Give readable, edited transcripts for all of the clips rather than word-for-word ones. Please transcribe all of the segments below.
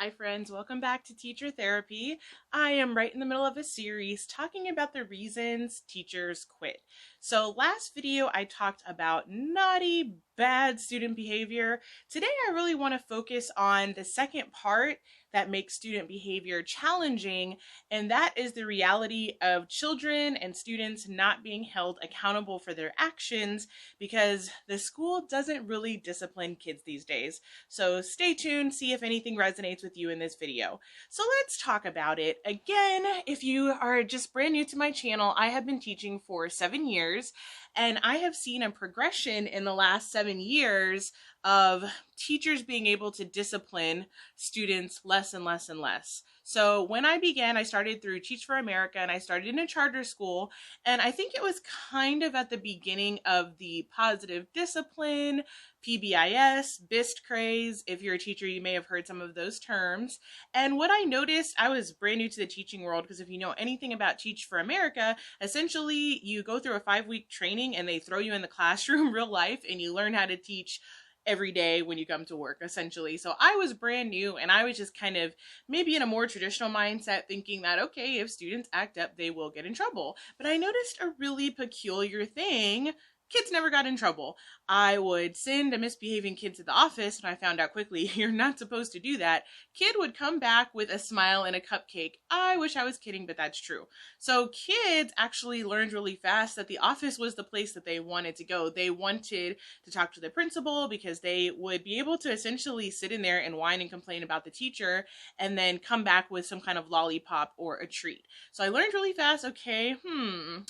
Hi friends, welcome back to Teacher Therapy. I am right in the middle of a series talking about the reasons teachers quit. So last video I talked about naughty, bad student behavior. Today I really want to focus on the second part that makes student behavior challenging, and that is the reality of children and students not being held accountable for their actions because the school doesn't really discipline kids these days. So stay tuned, see if anything resonates with you in this video. So let's talk about it. Again, if you are just brand new to my channel, I have been teaching for 7 years, and I have seen a progression in the last 7 years of teachers being able to discipline students less and less and less. So when I began, I started through Teach for America, and I started in a charter school, and I think it was kind of at the beginning of the positive discipline, PBIS, BIST craze. If you're a teacher, you may have heard some of those terms. And what I noticed, I was brand new to the teaching world, because if you know anything about Teach for America, essentially you go through a 5-week training and they throw you in the classroom real life and you learn how to teach every day when you come to work, essentially. So I was brand new, and I was just kind of maybe in a more traditional mindset, thinking that, okay, if students act up, they will get in trouble. But I noticed a really peculiar thing. Kids never got in trouble. I would send a misbehaving kid to the office, and I found out quickly, you're not supposed to do that. Kid would come back with a smile and a cupcake. I wish I was kidding, but that's true. So kids actually learned really fast that the office was the place that they wanted to go. They wanted to talk to the principal because they would be able to essentially sit in there and whine and complain about the teacher and then come back with some kind of lollipop or a treat. So I learned really fast, okay,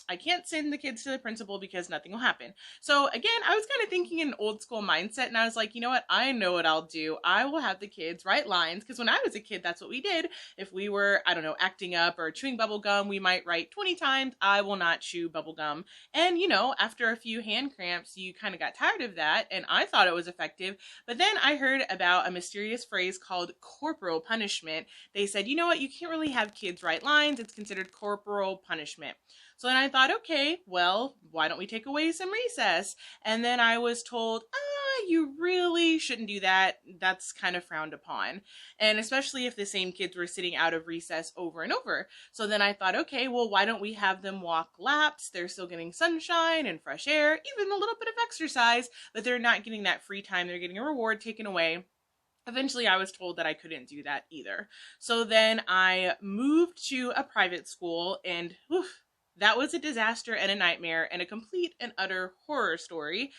I can't send the kids to the principal because nothing will happen. So again, I was kind of thinking in an old school mindset, and I was like, you know what? I know what I'll do. I will have the kids write lines, because when I was a kid, that's what we did. If we were, I don't know, acting up or chewing bubble gum, we might write 20 times, I will not chew bubble gum. And after a few hand cramps, you kind of got tired of that, and I thought it was effective. But then I heard about a mysterious phrase called corporal punishment. They said, you know what? You can't really have kids write lines. It's considered corporal punishment. So then I thought, okay, well, why don't we take away some recess? And then I was told, you really shouldn't do that. That's kind of frowned upon. And especially if the same kids were sitting out of recess over and over. So then I thought, okay, well, why don't we have them walk laps? They're still getting sunshine and fresh air, even a little bit of exercise, but they're not getting that free time. They're getting a reward taken away. Eventually, I was told that I couldn't do that either. So then I moved to a private school, and that was a disaster and a nightmare and a complete and utter horror story.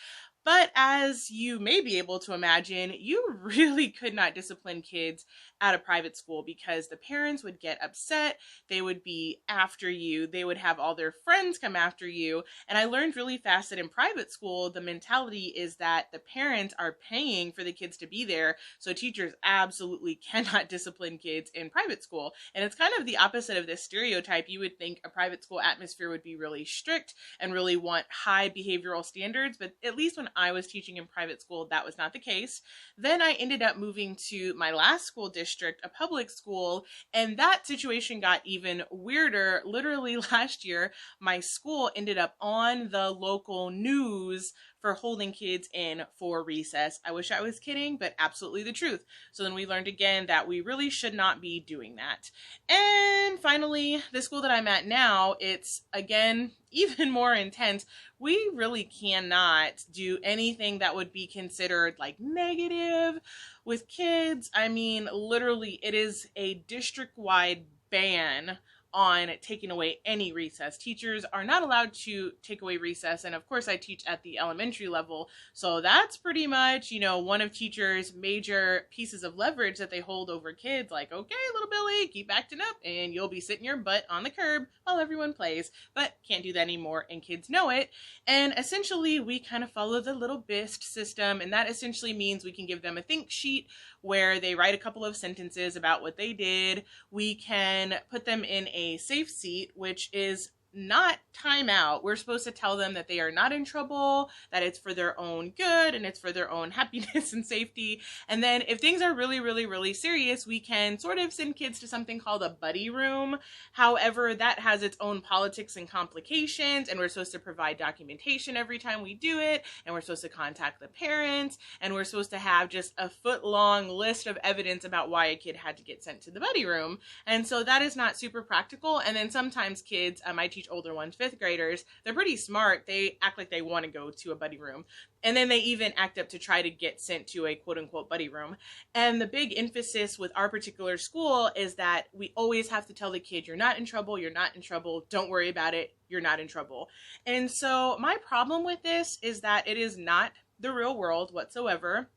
But as you may be able to imagine, you really could not discipline kids at a private school because the parents would get upset. They would be after you. They would have all their friends come after you. And I learned really fast that in private school, the mentality is that the parents are paying for the kids to be there. So teachers absolutely cannot discipline kids in private school. And it's kind of the opposite of this stereotype. You would think a private school atmosphere would be really strict and really want high behavioral standards. But at least when I was teaching in private school, that was not the case. Then I ended up moving to my last school district, a public school, and that situation got even weirder. Literally last year, my school ended up on the local news for holding kids in for recess. I wish I was kidding, but absolutely the truth. So then we learned again that we really should not be doing that. And finally, the school that I'm at now, it's again even more intense. We really cannot do anything that would be considered like negative with kids. I mean, literally, it is a district-wide ban on taking away any recess. Teachers are not allowed to take away recess, and of course I teach at the elementary level, so that's pretty much, one of teachers' major pieces of leverage that they hold over kids, like, okay, little Billy, keep acting up, and you'll be sitting your butt on the curb while everyone plays, but can't do that anymore, and kids know it, and essentially we kind of follow the little BIST system, and that essentially means we can give them a think sheet where they write a couple of sentences about what they did. We can put them in a safe seat, which is not time out. We're supposed to tell them that they are not in trouble, that it's for their own good and it's for their own happiness and safety. And then if things are really, really, really serious, we can sort of send kids to something called a buddy room. However, that has its own politics and complications, and we're supposed to provide documentation every time we do it, and we're supposed to contact the parents, and we're supposed to have just a foot-long list of evidence about why a kid had to get sent to the buddy room. And so that is not super practical. And then sometimes kids, I teach older ones, 5th graders, they're pretty smart. They act like they want to go to a buddy room. And then they even act up to try to get sent to a quote unquote buddy room. And the big emphasis with our particular school is that we always have to tell the kid, you're not in trouble, you're not in trouble, don't worry about it, you're not in trouble. And so my problem with this is that it is not the real world whatsoever.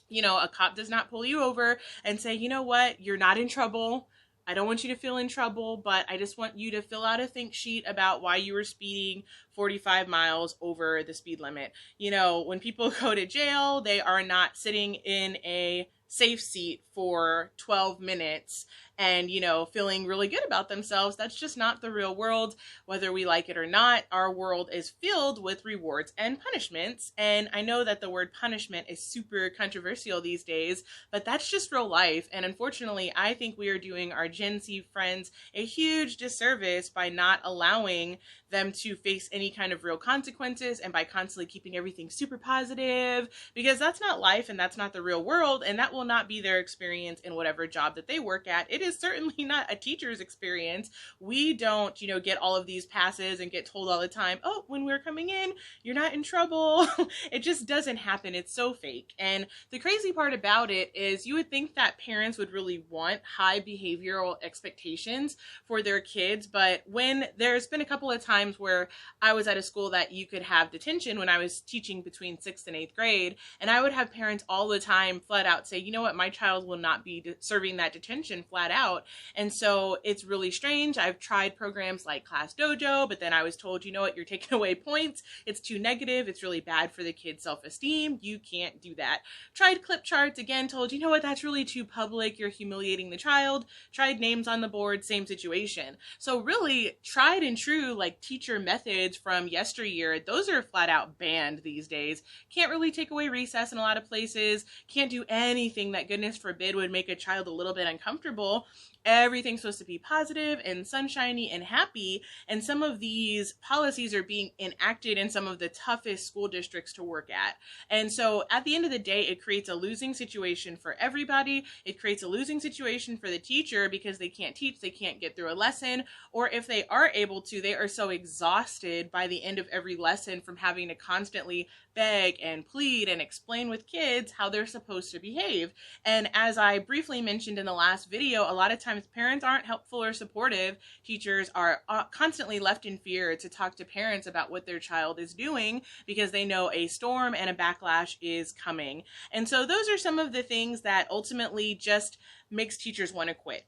You know, a cop does not pull you over and say, you know what, you're not in trouble. I don't want you to feel in trouble, but I just want you to fill out a think sheet about why you were speeding 45 miles over the speed limit. You know, when people go to jail, they are not sitting in a safe seat for 12 minutes and, you know, feeling really good about themselves. That's just not the real world. Whether we like it or not, our world is filled with rewards and punishments. And I know that the word punishment is super controversial these days, but that's just real life. And unfortunately, I think we are doing our Gen Z friends a huge disservice by not allowing them to face any kind of real consequences and by constantly keeping everything super positive, because that's not life and that's not the real world, and that will not be their experience in whatever job that they work at. It is certainly not a teacher's experience. We don't, you know, get all of these passes and get told all the time, oh, when we're coming in, you're not in trouble. It just doesn't happen. It's so fake. And the crazy part about it is you would think that parents would really want high behavioral expectations for their kids, but when there's been a couple of times where I was at a school that you could have detention when I was teaching between 6th and 8th grade, and I would have parents all the time flat out say, you know what, my child will not be serving that detention flat out. And so it's really strange. I've tried programs like Class Dojo, but then I was told, you know what, you're taking away points. It's too negative. It's really bad for the kid's self-esteem. You can't do that. Tried clip charts, again, told, you know what, that's really too public. You're humiliating the child. Tried names on the board, same situation. So really tried and true, like teacher methods from yesteryear, those are flat out banned these days. Can't really take away recess in a lot of places. Can't do anything that, goodness forbid, would make a child a little bit uncomfortable. Everything's supposed to be positive and sunshiny and happy, and some of these policies are being enacted in some of the toughest school districts to work at. And so at the end of the day, it creates a losing situation for everybody. It creates a losing situation for the teacher because they can't teach, they can't get through a lesson, or if they are able to, they are so exhausted by the end of every lesson from having to constantly beg and plead and explain with kids how they're supposed to behave. And as I briefly mentioned in the last video, a lot of times parents aren't helpful or supportive. Teachers are constantly left in fear to talk to parents about what their child is doing because they know a storm and a backlash is coming. And so those are some of the things that ultimately just makes teachers want to quit.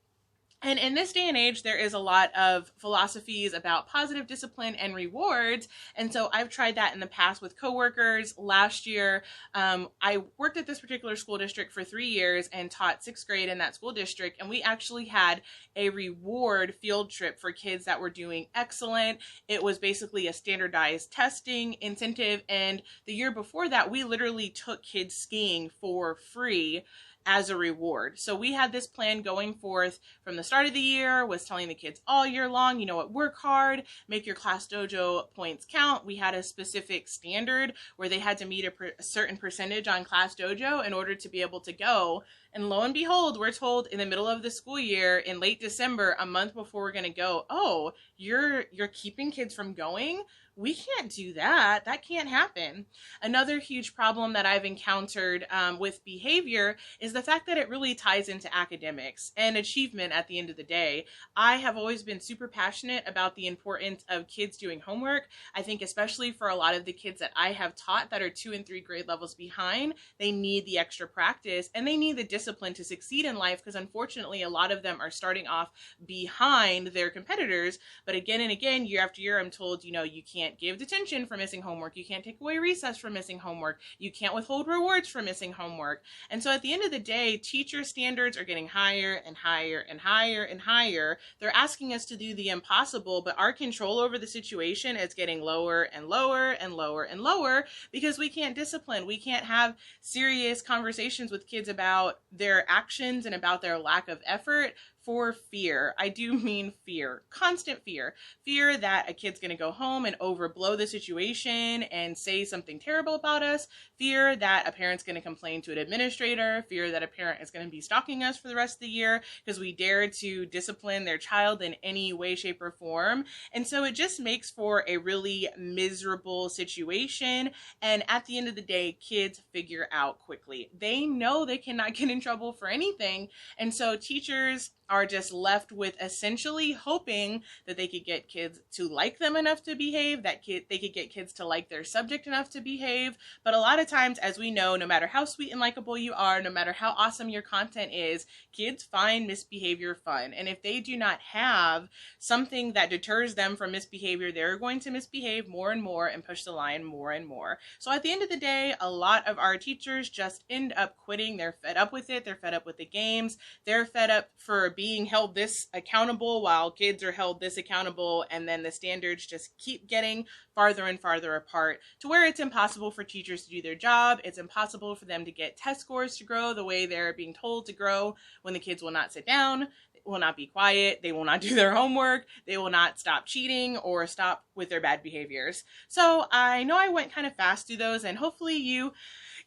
And in this day and age, there is a lot of philosophies about positive discipline and rewards. And so I've tried that in the past with coworkers. Last year, I worked at this particular school district for 3 years and taught 6th grade in that school district. And we actually had a reward field trip for kids that were doing excellent. It was basically a standardized testing incentive. And the year before that, we literally took kids skiing for free as a reward. So we had this plan going forth from the start of the year, was telling the kids all year long, you know what, work hard, make your Class Dojo points count. We had a specific standard where they had to meet a certain percentage on Class Dojo in order to be able to go. And lo and behold, we're told in the middle of the school year in late December, a month before we're going to go, oh, you're keeping kids from going? We can't do that. That can't happen. Another huge problem that I've encountered with behavior is the fact that it really ties into academics and achievement at the end of the day. I have always been super passionate about the importance of kids doing homework. I think especially for a lot of the kids that I have taught that are 2 and 3 grade levels behind, they need the extra practice and they need the discipline discipline to succeed in life, because unfortunately a lot of them are starting off behind their competitors. But again and again, year after year, I'm told, you know, you can't give detention for missing homework, you can't take away recess for missing homework, you can't withhold rewards for missing homework. And so at the end of the day, teacher standards are getting higher and higher and higher and higher. They're asking us to do the impossible, but our control over the situation is getting lower and lower and lower and lower, because we can't discipline. We can't have serious conversations with kids about their actions and about their lack of effort for fear. I do mean fear, constant fear. Fear that a kid's gonna go home and overblow the situation and say something terrible about us. Fear that a parent's gonna complain to an administrator. Fear that a parent is gonna be stalking us for the rest of the year because we dared to discipline their child in any way, shape, or form. And so it just makes for a really miserable situation. And at the end of the day, kids figure out quickly. They know they cannot get in trouble for anything. And so teachers are just left with essentially hoping that they could get kids to like them enough to behave, that they could get kids to like their subject enough to behave. But a lot of times, as we know, no matter how sweet and likable you are, no matter how awesome your content is, kids find misbehavior fun. And if they do not have something that deters them from misbehavior, they're going to misbehave more and more and push the line more and more. So at the end of the day, a lot of our teachers just end up quitting. They're fed up with it. They're fed up with the games. They're fed up for being held this accountable while kids are held this accountable, and then the standards just keep getting farther and farther apart to where it's impossible for teachers to do their job. It's impossible for them to get test scores to grow the way they're being told to grow, when the kids will not sit down, will not be quiet, they will not do their homework, they will not stop cheating or stop with their bad behaviors. So I know I went kind of fast through those, and hopefully you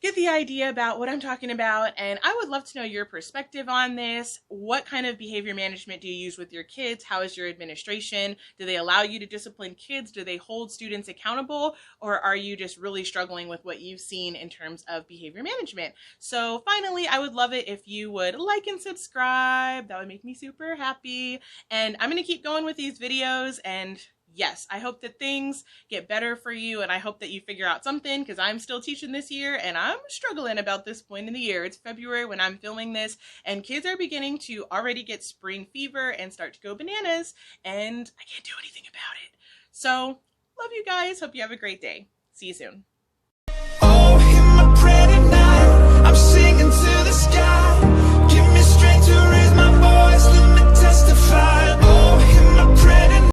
get the idea about what I'm talking about. And I would love to know your perspective on this. What kind of behavior management do you use with your kids? How is your administration? Do they allow you to discipline kids? Do they hold students accountable? Or are you just really struggling with what you've seen in terms of behavior management? So finally, I would love it if you would like and subscribe. That would make me super happy. And I'm going to keep going with these videos, and yes, I hope that things get better for you, and I hope that you figure out something, because I'm still teaching this year and I'm struggling about this point in the year. It's February when I'm filming this, and kids are beginning to already get spring fever and start to go bananas, and I can't do anything about it. So, love you guys. Hope you have a great day. See you soon.